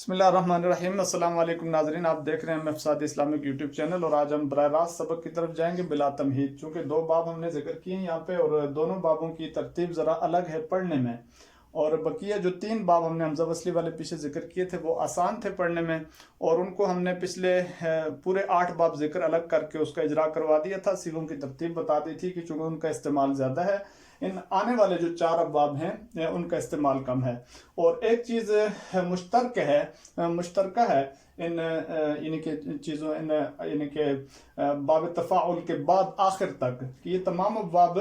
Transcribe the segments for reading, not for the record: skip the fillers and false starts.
बिस्मिल्लाहिर्रहमानिर्रहीम। अस्सलाम वालेकुम नाज़रीन, आप देख रहे हैं महफसाद इस्लामिक यूट्यूब चैनल और आज हम बराह रास्त सबक की तरफ जाएंगे बिला तमहीद। चूँकि दो बाब हमने जिक्र किए हैं यहाँ पे और दोनों बाबों की तरतीब ज़रा अलग है पढ़ने में, और बकिया जो तीन बाब हमने हमज़ा वसली वाले पीछे जिक्र किए थे वो आसान थे पढ़ने में, और उनको हमने पिछले पूरे 8 बाब जिक्र अलग करके उसका इजरा करवा दिया था। सीगों की तरतीब बता दी थी कि चूँकि उनका इस्तेमाल ज़्यादा है, इन आने वाले जो 4 अबाब हैं उनका इस्तेमाल कम है। और एक चीज़ मुश्तरका है इन यानी कि चीज़ों इन यानी कि बाब तफ़ाउल के बाद आखिर तक कि ये तमाम अबाब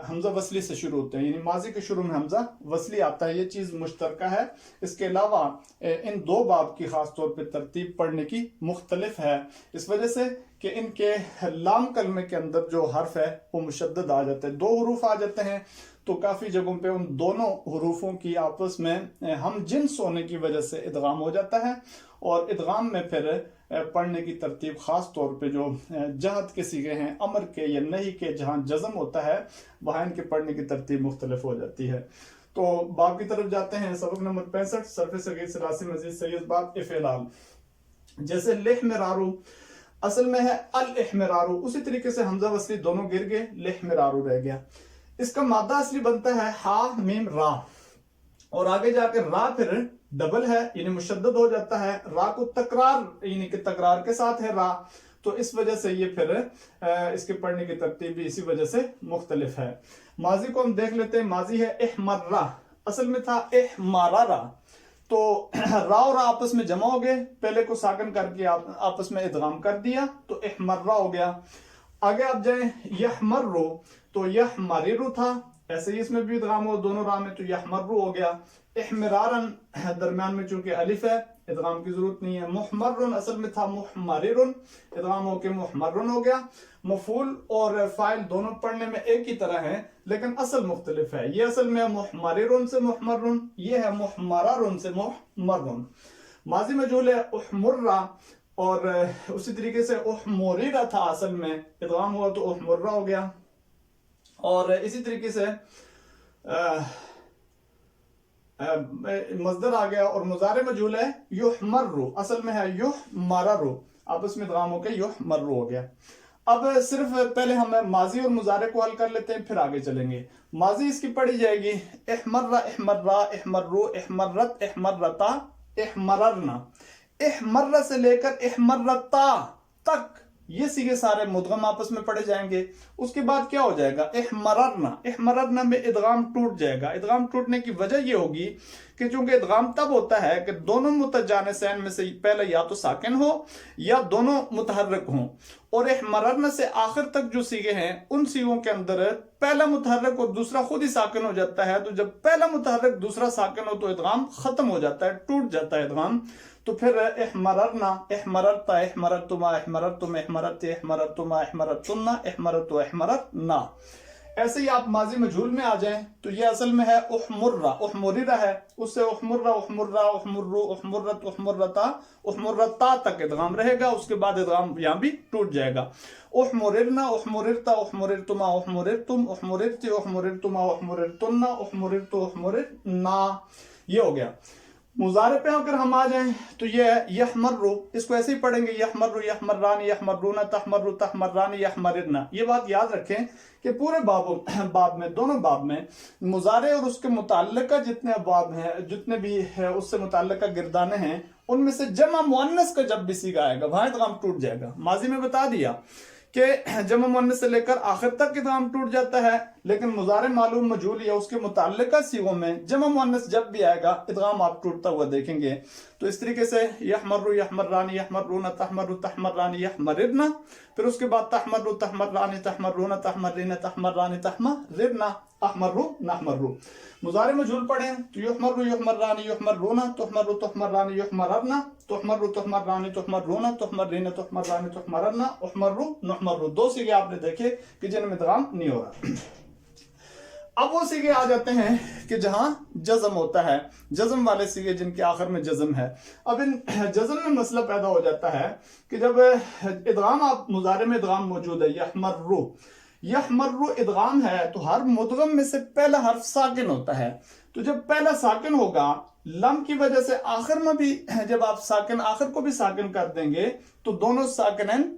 हमज़ा वसली से शुरू होते हैं, यानी माजी के शुरू में हमज़ा वसली आता है। ये चीज़ मुश्तरका है। इसके अलावा इन दो बाब की ख़ास तौर पर तरतीब पढ़ने की मुख्तलिफ है, इस वजह से कि इनके लाम कलमे के अंदर जो हर्फ है वो मुशद्दद आ जाते हैं, 2 हरूफ आ जाते हैं। तो काफ़ी जगहों पे उन दोनों हरूफों की आपस में हम जिन्स होने की वजह से इदगाम हो जाता है, और इदगाम में फिर पढ़ने की तरतीब ख़ास तौर पे जो जहद के सीगे हैं, अमर के या नहीं के, जहाँ जज़म होता है वहाँ इनके पढ़ने की तरतीब मुख्तलिफ हो जाती है। तो बाब की तरफ जाते हैं। सबक नंबर 65 सरफ़ सगीर सलासी मजीद सैयद बाब इफ़ेलाल। जैसे लिहमिरारू असल में है अल इहमिरारू, उसी तरीके से हमजा वसली दोनों गिर गए, लिहमिरारू रह गया। इसका मादा असली बनता है हा मीम रा, और आगे जाकर रा फिर डबल है यानी मुशद्दद हो जाता है। रा को तकरार यानी कि तकरार के साथ है रा, तो इस वजह से ये फिर इसके पढ़ने की तरतीब भी इसी वजह से मुख्तलिफ है। माजी को हम देख लेते हैं। माजी है इहमर्रा, असल में था इहमारा, तो रा और रा आपस में जमा हो गए, पहले को साकन करके आपस में इदगाम कर दिया तो इहमर्रा हो गया। आगे आप जाए यहमर्रू, तो यहमरिरु था, ऐसे ही इसमें भी इदगाम हो दोनों रा में, तो यहमर्रू हो गया। इहमिरारन दरमियान में चूंकि अलिफ है इदगाम की जरूरत नहीं है। मुहमर्रुन असल में था मुहमरिरुन, इदगाम होके मुहमर्रुन हो गया। मफूल और फाइल दोनों पढ़ने में एक ही तरह है लेकिन असल मुख्तलिफ है। ये असल में मुहमरिरुन से मुहमर्रुन, ये है मुहमरारुन से मुहमर्रुन। माजी मजहूल है उहमुर्रा, और उसी तरीके से उहमुरिरा था असल में, इदगाम हुआ तो उहमुर्रा हो गया। और इसी तरीके से मजदर आ गया, और मुजारे मजहूल है युहमर्रु, असल में है युहमररु, आपस में इदगाम होकर युहमर्रु हो गया। अब सिर्फ पहले हम माजी और मुजारे को हल कर लेते हैं, फिर आगे चलेंगे। माजी इसकी पढ़ी जाएगी इहमर्रा इहमर्रा इहमर्रु इहमर्रत इहमर्रता इहमररना। इहमर्रा से लेकर इहमर्रता तक ये सीगे सारे मुदगम आपस में पढ़े जाएंगे। उसके बाद क्या हो जाएगा, इहमररना, इहमररना में इदगाम टूट जाएगा। इदगाम टूटने की वजह ये होगी कि चूंकि इदगाम तब होता है कि दोनों मुतजानिसैन में से पहले या तो साकिन हो या दोनों मुतहर्रिक हों, और इहमररना से आखिर तक जो सीगे हैं उन सीगों के अंदर पहला मुतहर्रिक और दूसरा खुद ही साकिन हो जाता है। तो जब पहला मुतहर्रिक दूसरा साकिन हो तो इदगाम खत्म हो जाता है, टूट जाता है इदगाम। तो फिर इहमररना, इहमररता, इहमररतुमा, इहमररतुम, इहमररत, इहमररतुमा, इहमररतुन्ना, इहमररतु, इहमररना। ऐसे ही आप माजी मजहूल में आ जाएं तो ये असल में है उहमुर्रा, उहमुरिरा है, उससे उहमुर्रा, उहमुर्रा, उहमुर्रु, उहमुर्रत, उहमुर्रता, उहमुर्रता तक इदगाम रहेगा। उसके बाद इदगाम यहाँ भी टूट जाएगा। उहमुरिरना, उहमुरिरता, उहमुरिरतुमा, उहमुरिरतुम, उहमुरिरति, उहमुरिरतुमा, उहमुरिरतुन्ना, उहमुरिरतु, उहमुरिरना, ये हो गया। मुजारे पे अगर हम आ जाएं तो ये यहमर्रु, इसको ऐसे ही पढ़ेंगे यहमर्रु, यहमर्रानी, यहमर्रुना, तहमर्रु, तहमर्रानी, यहमरिरना। ये बात याद रखें कि पूरे बाब में, दोनों बाब में मुजारे और उसके मुताल्लिका जितने बाब हैं, जितने भी है उससे मुताल्लिका गिरदाने हैं, उनमें से जमा मुअन्नस का जब भी सीगा आएगा वहां इदगाम टूट जाएगा। माजी में बता दिया कि जमा मुअन्नस से लेकर आखिर तक इदगाम टूट जाता है, लेकिन मुजारे मालूम मजहूल या उसके मुताल्लिका सीगों में जमा मुअन्नस जब भी आएगा इदगाम आप टूटता हुआ देखेंगे। तो इस तरीके से यहमर्रु, यहमर्रानी, यहमर्रुना, तहमर्रु, तहमर्रानी, यहमरिरना, फिर उसके बाद तहमर्रु, तहमर्रानी, तहमर्रुना, तहमर्रिना, तहमर्रानी, तहमरिरना, अहमर्रु, नहमर्रु। मुजारे मजहूल पढ़ें तो युहमर्रु, युहमर्रानी, युहमर्रुना, तुहमर्रु, तुहमर्रानी, युहमररना, तुहमर्रु, तुहमर्रानी, तुहमर्रुना, तुहमर्रिना, तुहमर्रानी, तुहमररना, उहमर्रु, नहमर्रु। 2 सीगे आपने देखे कि जिनमें इदगाम नहीं हो रहा। अब वो सीगे आ जाते हैं कि जहां जज़म होता है, जज़म वाले सीगे जिनके आखिर में जज़म है। अब इन जज़म में मसला पैदा हो जाता है कि जब इदगाम आप मुजारे में इदगाम मौजूद है, यहमर्रु, यहमर्रु इदगाम है तो हर मुदगम में से पहला हर्फ साकिन होता है। तो जब पहला साकिन होगा लम की वजह से आखिर में भी जब आप साकिन आखिर को भी साकिन कर देंगे तो दोनों साकिनैन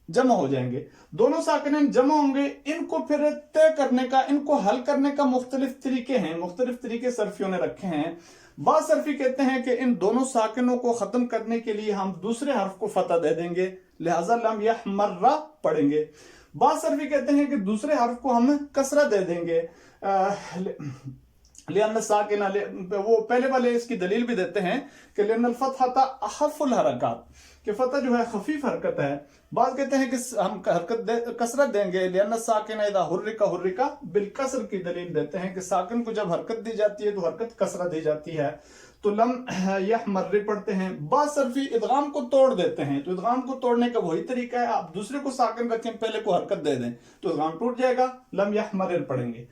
जमा हो जाएंगे। दोनों साकिनैन जमा होंगे, इनको फिर तय करने का, इनको हल करने का मुख्तलिफ तरीके हैं, मुख्तलिफ तरीके सर्फियों ने रखे हैं। बाद सर्फी कहते हैं कि इन दोनों साकिनों को खत्म करने के लिए हम दूसरे हर्फ को फतह दे देंगे, लिहाजा लम यहमर्रा पढ़ेंगे। बाद सर्फी कहते हैं कि दूसरे हर्फ को हम कसरा दे देंगे, लिअन्न साकिना, वो पहले वाले इसकी दलील भी देते हैं कि लिअन्न फतहता अखफुल हरकत, कि फतह जो है खफीफ हरकत है। बाद कहते हैं कि हम कसरत देंगे, लिअन्न साकिना इदा हुर्रिका बिलकसर की दलील देते हैं कि साकिन को जब हरकत दी जाती है तो हरकत कसरा दी जाती है, तो लम यहमर्री पढ़ते हैं। बाद सर्फी इदगाम को तोड़ देते हैं, तो इदगाम को तोड़ने का वही तरीका है, आप दूसरे को साकिन रखें पहले को हरकत दे दें तो इदगाम टूट जाएगा, लम यहमर्र पढ़ेंगे।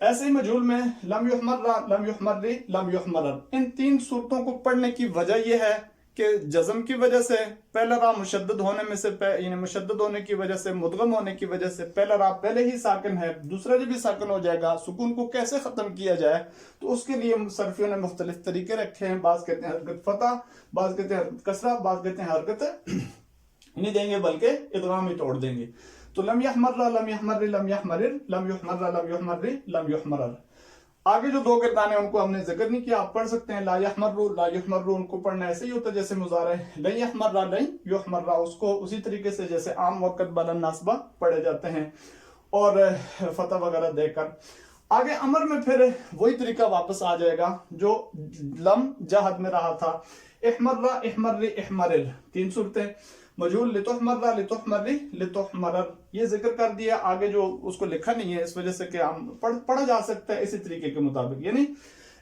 ऐसे ही मजहूल में लम युहमर्रा, लम युहमर्री, लम युहमरर, इन तीन सूरतों को पढ़ने की वजह यह है कि जज़म की वजह से पहला रा मुशद्दद होने में से, यानी मुशद्दद होने की वजह से, मुदगम होने की वजह से पहला रा पहले ही साकिन है, दूसरा भी साकिन हो जाएगा। सुकून को कैसे खत्म किया जाए तो उसके लिए सर्फियों ने मुख्तलिफ तरीके रखे हैं। बाज कहते हैं हरकत फतह, बाज कहते हैं हरकत कसरा, बाज कहते हैं हरकत नहीं देंगे बल्कि इदगाम ही तोड़ देंगे। तो लम यहमर्रा, लम यहमर्री, लम यहमरिर, लम युहमर्रा, लम युहमर्री, लम युहमरर। आगे जो दो गिरदान है उनको हमने जिक्र नहीं किया, आप पढ़ सकते हैं। ला यहमर्रू, ला युहमर्रू, उनको पढ़ना ऐसे ही होता है जैसे मुजारे। लन यहमर्रा, लन युहमर्रा, उसको उसी तरीके से जैसे आम वक़्त बलन नासबा पढ़े जाते हैं और फतह वगैरह देकर। आगे अमर में फिर वही तरीका वापस आ जाएगा जो लम जहद में रहा था। इहमर्रा, इहमर्री, इहमरिर, तीन सूरतें। मजहूल लितुहमर्रा, लितुहमर्री, लितुहमरर, ये जिक्र कर दिया। आगे जो उसको लिखा नहीं है इस वजह से कि हम पढ़ा जा सकता है इसी तरीके के मुताबिक, यानी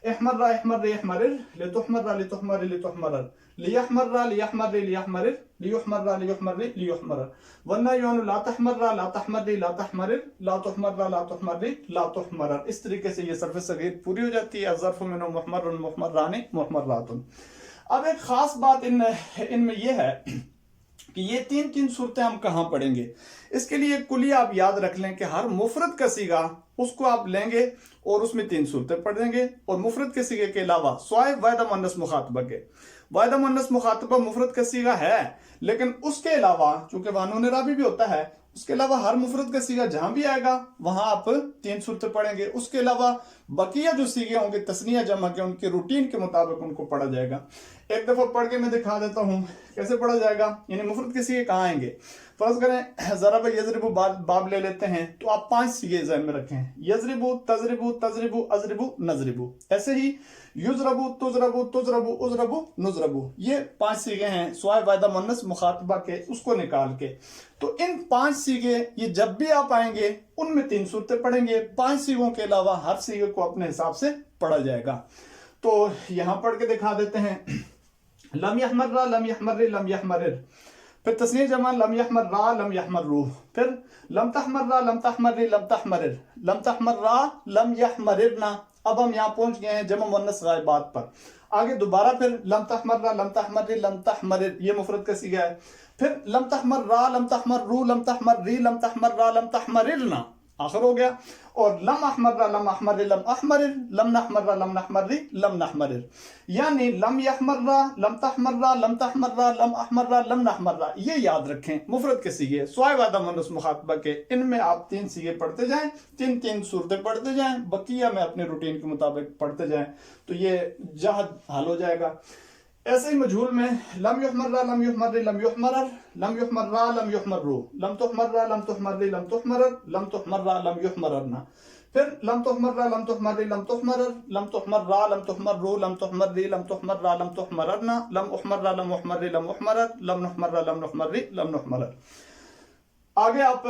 इहमर्रा, इहमर्री, इहमरिर, लितुहमर्रा, लितुहमर्री, लितुहमरर, लियहमर्रा, लियहमर्री, लियहमरिर, लियुहमर्रा, लियुहमर्री, लियुहमरर। वरना योन ला तहमर्रा, ला तहमर्री, ला तहमरिर, ला तुहमर्रा, ला तुहमर्री, ला तुहमरर। इस तरीके से ये सर्फ सगीर पूरी हो जाती है। ज़र्फ़ मिनो मुहमर्रुन, मुहमर्रानी, मुहमर्रातुन। अब एक खास बात इनमें यह है कि ये तीन तीन सूरतें हम कहाँ पढ़ेंगे। इसके लिए कुलिया आप याद रख लें कि हर मुफरद का सीगा उसको आप लेंगे और उसमें तीन सूरतें पढ़ देंगे, और मुफरद के सीगे के अलावा स्वाय वायदा मुअन्नस मुखातबा के, वायदा मुअन्नस मुखातबा मुफरद का सीगा है, लेकिन उसके अलावा चूंकि वहां नून राबी भी होता है, उसके अलावा हर मुफरद का सीगा जहां भी आएगा वहां आप तीन सूरतें पढ़ेंगे। उसके अलावा बकिया जो सीगे होंगे तस्निया जमा के, उनके रूटीन के मुताबिक उनको पढ़ा जाएगा। एक दफा पढ़ के मैं दिखा देता हूं कैसे पढ़ा जाएगा। यानी मुफरद के सीगे कहाँ आएंगे, फर्ज करें जरब यजरिबु बाब ले लेते हैं, तो आप 5 सीगे ज़हन में रखें, यजरिबु, तजरिबु, तजरिबु, अजरिबु, नजरिबु। ऐसे ही युजरबु, तुजरबु, तुजरबु, उजरबु, नुजरबु, ये 5 सीगे हैं स्वाय वायदा मुअन्नस मुखातबा के, उसको निकाल के। तो इन 5 सीगे ये जब भी आप आएंगे उनमें 3 सूरतें पढ़ेंगे। 5 सीगों के अलावा हर सीगे को अपने हिसाब से पढ़ा जाएगा। तो यहां पढ़ के दिखा देते हैं। लम यहमर्रा, लम यहमर्री, लम यहमरिर, फिर तस्नीह जमा लम यहमर्रा, लम यहमर्रू, फिर लम तहमर्रा, लम तहमर्री, लम तहमरिर, लम तहमर्रा, लम यहमरिरना। अब हम यहाँ पहुंच गए हैं जमा मुअन्नस गायबात पर। आगे दोबारा फिर लम तहमर्रा, लम तहमर्री, लम तहमरिर, ये मुफरद का सीगा है। फिर लम तहमर्रा, लम तहमर्रू, लम तहमर्री, लम तहमर्रा, लम तहमरिरना, आखिर हो गया। और लम अहमर्रा, लम अहमरिर, लम अहमरिर, लम नहमर्रा, लम नहमर्री, लम नहमरिर। यानी लम यहमर्रा, लम तहमर्रा, लम तहमर्रा, लम अहमर्रा, लम नहमर्रा, ये याद रखें मुफरद के सीगे स्वाय वादा मुअन्नस मुखातबा के। इनमें आप 3 सीगे पढ़ते जाएं, 3 सूरतें पढ़ते जाएं, बकिया में अपने रूटीन के मुताबिक पढ़ते जाएं, तो ये जहद हल हो जाएगा। ऐसे ही मजहूल में लम युहमर्रा, लम युहमर्री, लम युहमरर, लम युहमर्रा, लम युहमर्रू, लम तुहमर्रा, लम तुहमर्री, लम तुहमरर, लम तुहमर्रा, लम युहमररना, फिर लम तुहमर्रा, लम तुहमर्री, लम तुहमरर, लम तुहमर्रा, लम तुहमर्रू, लम तुहमर्री, लम तुहमर्रा, लम तुहमररना, लम उहमर्रा, लम उहमर्री, लम उहमरर, लम नुहमर्रा, लम नुहमर्री, लम नुहमरर। आगे आप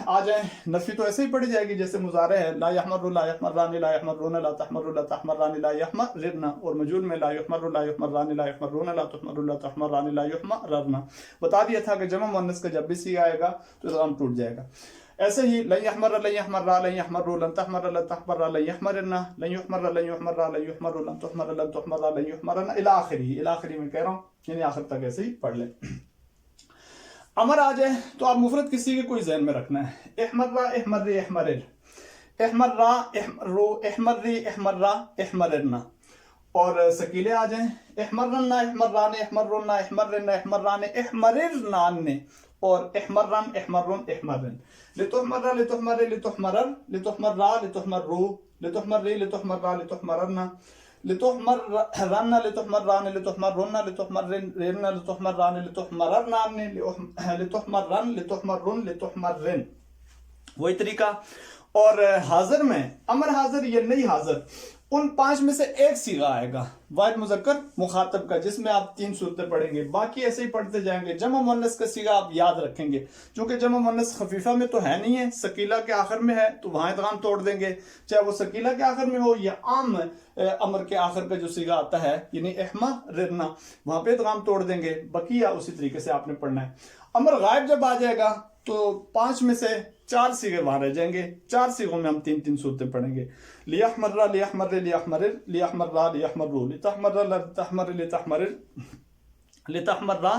आ जाएं, नफी तो ऐसे ही पढ़ी जाएगी जैसे मुजारे है। ला यहमर्रु, ला यहमर्रानी, ला यहमर्रूना, ला तहमर्रु, ला तहमर्रानी, ला यहमरिरना। और मजूल में ला यहमर्रु, ला यहमर्रानी, ला यहमर्रूना, ला तहमर्रु, ला तहमर्रानी, ला यहमररना। बता दिया था कि जमा मुअन्नस का जब भी सी आएगा तो इल्ज़ाम टूट जाएगा। ऐसे ही लन यहमर्रा, लन यहमर्रा, लन यहमर्रू, लन तहमर्रा, लन तहमर्रा, लन यहमरिरना, लन युहमर्रा, लन युहमर्रा, लन युहमर्रू, लन तुहमर्रा, लन तुहमर्रा, लन युहमरना, इला आखिरी में कह रहा हूँ, यानी आखिर तक ऐसे ही पढ़ लें। अमर आ जाए तो आप मुफरद किसी के कोई ज़हन में रखना है। इहमर्रा, इहमर्री, इहमरिर। इहमर्रा इहमर्रू इहमर्री इहमर्रा इहमरना। और सकीले आ जाएं, इहमर्रना इहमर्राने इहमर्रुन्ना इहमर्रना इहमर्राने इहमरिरनाने और इहमर्रन इहमर्रुन इहमर्रन। लितुहमर्रा लितुहमर्रे लितुहमरर लितुहमर्रा लितुहमर्रू लितुहमर्री लितुहमर्रा लितुहमरना लितुहमर्रना लितुहमर्राने लितुहमर्रुन्ना लितुहमर्रिन लितुहमर्राने लितुहमररनाने लितुहमर्रन लितुहमर्रुन लितुहमर्रिन। वही तरीका। और हाजिर में अमर हाजिर या नहीं हाजिर, उन 5 में से एक सीगा आएगा वाहिद मुज़क्कर मुखातब का, जिसमें आप 3 सूरतें पढ़ेंगे, बाकी ऐसे ही पढ़ते जाएंगे। जमा मुअन्नस का सीगा आप याद रखेंगे, क्योंकि जमा मुअन्नस खफीफा में तो है नहीं है, सकीला के आखिर में है, तो वहां इदगाम तोड़ देंगे, चाहे वो सकीला के आखिर में हो या आम अमर के आखिर का जो सीगा आता है यानी इहमरिरना, वहां पे इदगाम तोड़ देंगे। बकिया उसी तरीके से आपने पढ़ना है। अमर गायब जब आ जाएगा तो 5 में से 4 सीगे वहां रह जाएंगे। 4 सीगों में हम 3-3 सूरतें पढ़ेंगे। लियहमर्रा लियहमर्रे लियहमरिर लियहमर्रा लियहमर्रू लितहमर्रा लितहमर्र लितहमरिर लितहमर्रा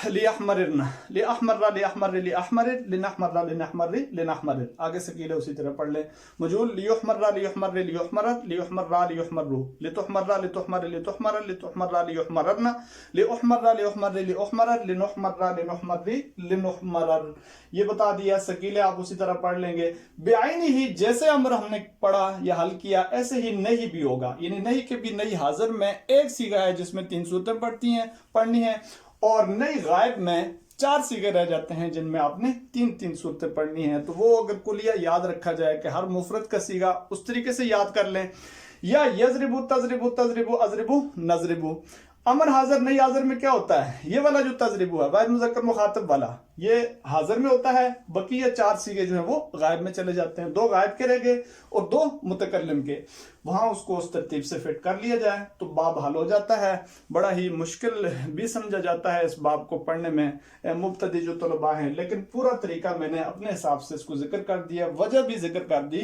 लियहमरिरना लियहमर्रा लियहमर्रे लियहमरिर लिनहमर्रा लिनहमर्री लिनहमरिर। आगे सकीले उसी तरह पढ़ लें। मजूल लियुहमर्रा लियुहमर्रे लियुहमरर लियुहमर्रा लियुहमर्रू लितुहमर्रा लितुहमर्रे लितुहमरर लितुहमर्रा लियुहमररना लियुहमर्रा लियुहमर्रे लियुहमरर लिनुहमर्रा लिनुहमर्री लिनुहमरर। ये बता दिया। सकीले आप उसी तरह पढ़ लेंगे। बेआईनी ही जैसे अमर हमने पढ़ा या हल किया ऐसे ही नहीं भी होगा, यानी नहीं के भी नहीं हाजिर में एक सीगा है जिसमें 3 सूरतें पढ़नी है, और नई गायब में 4 सीगे रह जाते हैं जिनमें आपने 3-3 सूरतें पढ़नी है। तो वो अगर कुलिया याद रखा जाए कि हर मुफरद का सीगा उस तरीके से याद कर लें। या यजरिबु तजरिबु तजरिबु अजरिबु नजरिबु। अमर हाजिर नहीं हाजिर में क्या होता है, ये वाला जो तजरिबु है वाहिद मुज़क्कर मुखातब वाला, ये हाजिर में होता है, बाकी ये 4 सीगे जो है वो गायब में चले जाते हैं। 2 गायब के रह गए और 2 मुतकल्लिम के, वहां उसको उस तरतीब से फिट कर लिया जाए तो बाब हल हो जाता है। बड़ा ही मुश्किल भी समझा जाता है इस बाब को पढ़ने में मुब्तदी जो तलबा हैं, लेकिन पूरा तरीका मैंने अपने हिसाब से इसको जिक्र कर दिया। वजह भी जिक्र कर दी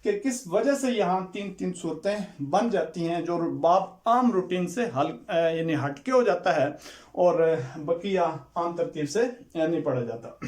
कि किस वजह से यहाँ 3-3 सूरतें बन जाती हैं, जो बाब आम रूटीन से हल यानी हटके हो जाता है और बकिया आम तरतीब से नहीं पढ़ा जाता।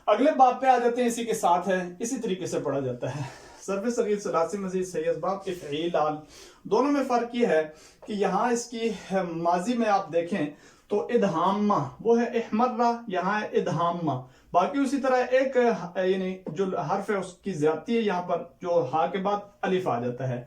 अगले बाब पे आ जाते हैं, इसी के साथ है, इसी तरीके से पढ़ा जाता है। सर्फ सगीर सलासी मजीद सही असबाब इफ़ईलाल। दोनों में फ़र्क ये है कि यहाँ इसकी माजी में आप देखें तो इदहाम्मा वो है इहमर्रा, यहाँ है इदहाम्मा। बाकी उसी तरह एक यानी जो हर्फ है उसकी ज्यादती है, यहाँ पर जो हा के बाद अलिफ आ जाता है,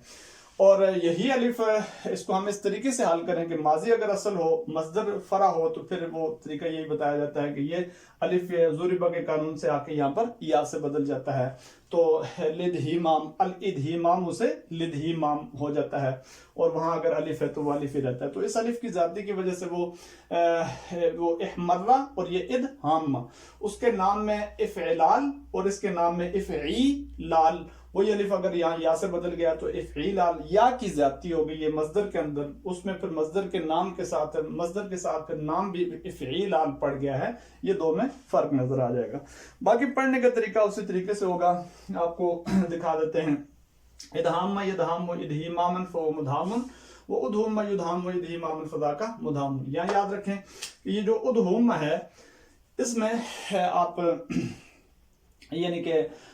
और यही अलिफ इसको हम इस तरीके से हल करें कि माजी अगर असल हो मस्दर फरा हो तो फिर वो तरीका यही बताया जाता है कि ये अलिफ ज़ुरिबा के कानून से आके यहाँ पर या से बदल जाता है, तो लिदहीमाम अल इदहीमाम उसे लिदहीमाम हो जाता है, और वहाँ अगर अलिफ है तो वो अलिफ ही रहता है। तो इस अलिफ की ज़्यादती की वजह से वो इहमर्रा और ये इदहाम्मा, उसके नाम में इफ़इलाल और इसके नाम में इफ़ईलाल। वही अलिफ अगर यहाँ या से बदल गया तो इफ़ईलाल, या की ज्यादती हो गई है मस्दर के अंदर, उसमें फिर मस्दर के नाम के साथ मस्दर के साथ फिर नाम भी इफ़ईलाल पड़ गया है। ये दो में फर्क नजर आ जाएगा। बाकी पढ़ने का तरीका उसी तरीके से होगा, आपको दिखा देते हैं। इदहाम्मा यदहाम्मु इदहीमामन फ़हुव मुदहामुन वो उदहुम्मा युदहाम्मु इदहीमामन फ़ज़ाका मुदहामुन। यहाँ याद रखें कि ये जो उदहुम्मा है इसमें आप यानी कि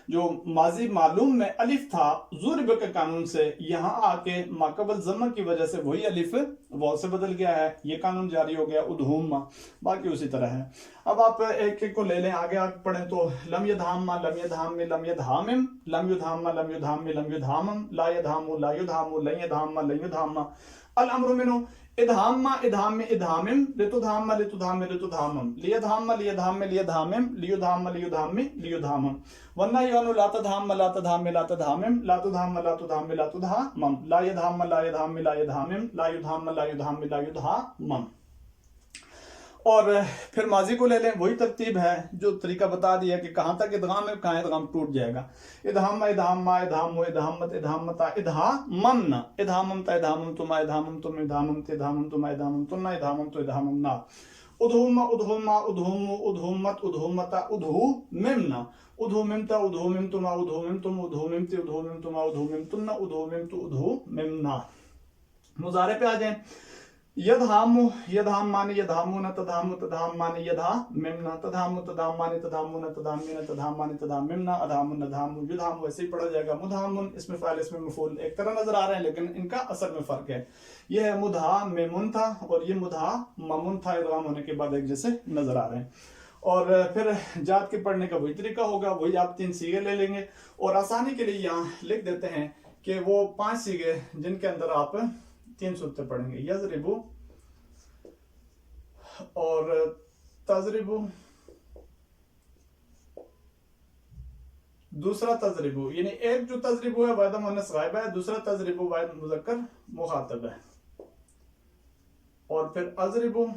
जो माजी मालूम में अलिफ था ज़ुरिब के कानून से, यहाँ आके माकबल ज़म्मा की वजह से वही अलिफ वाव से बदल गया है, ये कानून जारी हो गया उदहुम्मा। बाकी उसी तरह है। अब आप एक एक को ले लें, आगे आगे पढ़ें तो लम यदहाम्मा लम यदहाम्मि लम यदहामिम लम युदहाम्मा लम युदहाम्मि लम युदहामम ला यदहामु ला युदहामु लन यदहाम्मा लन युदहाम्मा अल अम्रु मिन्हु इदहाम्मा इदहाम्मि इदहामिम लितुदहाम्मा लितुदहाम्मि लितुदहामम लियदहाम्मा लियदहाम्मि लियदहामिम लियुदहाम्मा लियुदहाम्मि लियुदहामम वन्नाह्यु अनु ला तदहाम्मा ला तदहाम्मि ला तदहामिम ला तुदहाम्मा ला तुदहाम्मि ला तुदहामम ला यदहाम्मा ला यदहाम्मि ला यदहामिम ला युदहाम्मा ला युदहाम्मि ला युदहामम। और फिर माजी को ले लें, वही तरतीब है जो तरीका बता दिया कि कहाँ तक इदगाम है, कहाँ इदगाम टूट जाएगा। इदहाम्मा इदहाम्मा इदहाम्मु इदहाम्मत इदहाम्मता इदहाममना इदहाममता इदहाममतुमा इदहाममतुम इदहाममत इदहाममतुमा इदहाममतुन्ना इदहाममतु इदहाममना उदहुम्मा उदहुम्मा उदहुम्मु उदहुम्मत उदहुम्मता उदहुमिमना उदहुमिमता उदहुमिमतुमा उदहुमिमतुम उदहुमिमति उदहुमिमतुमा उदहुमिमतुन्ना उदहुमिमतु उदहुमिमना। मुजारे पे आ जाएं। यधामु यधामानि यधामुन तधामु तधामानि यधामिम्न तधामु तधामानि तधामुन तधामिन तधामानि तधामिम्न अधामुन अधामु युधामु ऐसे ही पढ़ा जाएगा। मुधामुन इसमें फाइल इसमें मफूल एक तरह नजर आ रहे हैं, लेकिन इनका असल में फर्क है। यह है मुधा मेमुन था और ये मुधा ममुन था, इदगाम होने के बाद एक जैसे नजर आ रहे हैं। और फिर जात के पढ़ने का वही तरीका होगा, वही आप 3 सीगे ले लेंगे और आसानी के लिए यहाँ लिख देते हैं कि वो 5 सीगे जिनके अंदर आप 3 सूरतें पढ़ेंगे, यजरिबु और तजरिबु, दूसरा तजरिबु, यानी एक जो तजरिबु है वाहिद मुअन्नस गायब है, दूसरा तजरिबु वाहिद मुज़क्कर मुखातब है, और फिर अजरिबु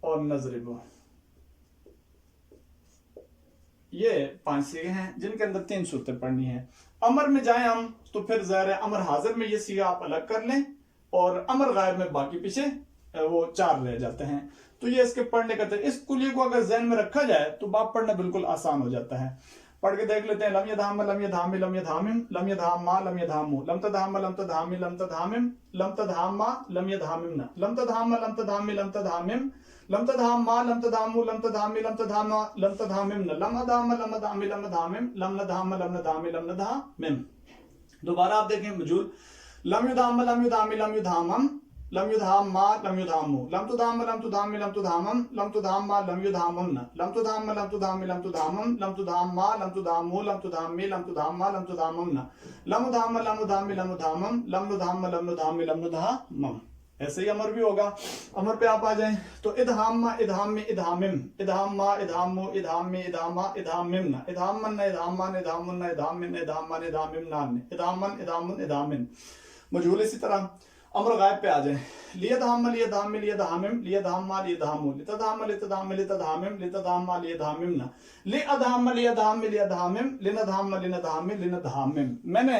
और नजरिबु। ये 5 सीगे हैं जिनके अंदर 3 सूरतें पढ़नी है। अमर में जाए हम तो फिर ज़ाहिर है अमर हाजिर में ये सीगा आप अलग कर लें और अमर गायब में बाकी पीछे वो 4 रह जाते हैं। तो ये इसके पढ़ने का इस कुलिये को अगर ज़हन में रखा जाए तो बाप पढ़ना बिल्कुल आसान हो जाता है। पढ़ के देख लेते हैं। लम यधाम लम यधामी लम यधामिम लम यधामा लम यधामु लम तधाम लम तधामी लम तधामिम लम तधामा लम यधामिम लम तधाम लम तधामी लम तधामिम लम तधामा लम तधामु लम तधामी लम तधामा लम तधामिम लम अधाम लम अधामी लम अधामिम लम नधाम लम नधामी लम नधामिम। दोबारा आप देखें मजूद लम युधाम लम युधामी लम युधामम लम युधामा लम युधामु लम तुधाम लम तुधामी लम तुधामम लम तुधामा लम युधामुन लम तुधाम लम तुधामी लम तुधामम लम तुधामा लम तुधामु लम तुधामी लम तुधामा लम तुधामुन लम उधाम लम उधामी लम उधामम लम नुधाम लम नुधामी लम नुधामम। ऐसे ही अमर भी होगा। अमर पे आप आ जाएं तो इदहाम इदहामी इदहामिम इदहामा इदहामु इदहामी इदहामा इदहामिम इदहामन इदहामान इदहामुन इदहामिन इदहामान इदहामिमनान इदहामन इदहामुन इदहामिन। मजहूल इसी तरह अमर गायब पे आ जाए लियदहाम लियदहाम लियदहामिम लियदहामा लियदहामु लितदहाम लितदहाम लितदहामिम लितदहामा लियदहामिमना लिअदहाम लियदहाम लियदहामिम लिनदहाम लिनदहाम लिनदहामिम। मैंने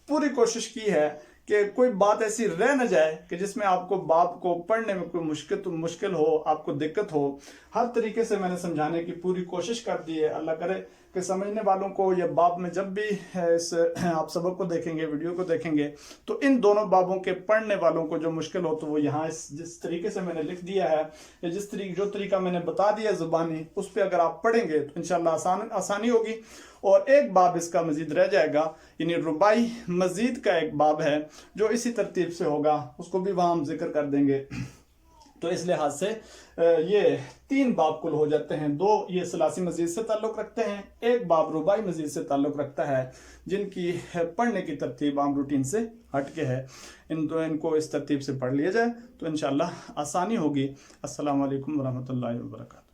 पूरी कोशिश की है कि कोई बात ऐसी रह न जाए कि जिसमें आपको बाप को पढ़ने में कोई मुश्किल हो, आपको दिक्कत हो। हर तरीके से मैंने समझाने की पूरी कोशिश कर दी है। अल्लाह करे कि समझने वालों को ये बाब में जब भी इस आप सबक को देखेंगे, वीडियो को देखेंगे, तो इन दोनों बाबों के पढ़ने वालों को जो मुश्किल हो तो वो यहाँ जिस तरीके से मैंने लिख दिया है या जो तरीका मैंने बता दिया ज़ुबानी, उस पर अगर आप पढ़ेंगे तो इंशाल्लाह आसानी होगी। और एक बाब इसका मजीद रह जाएगा, यानी रुबाई मजीद का एक बाब है जो इसी तरतीब से होगा, उसको भी वहाँ हम जिक्र कर देंगे। तो इस लिहाज से ये 3 बाब कुल हो जाते हैं। 2 ये सलासी मजीद से ताल्लुक़ रखते हैं, एक बाब रुबाई मजीद से ताल्लुक़ रखता है, जिनकी पढ़ने की तरतीब आम रूटीन से हट के है। इनको इस तरतीब से पढ़ लिया जाए तो इंशाअल्लाह आसानी होगी। अस्सलामु अलैकुम वरहमतुल्लाहि वबरकातुहू।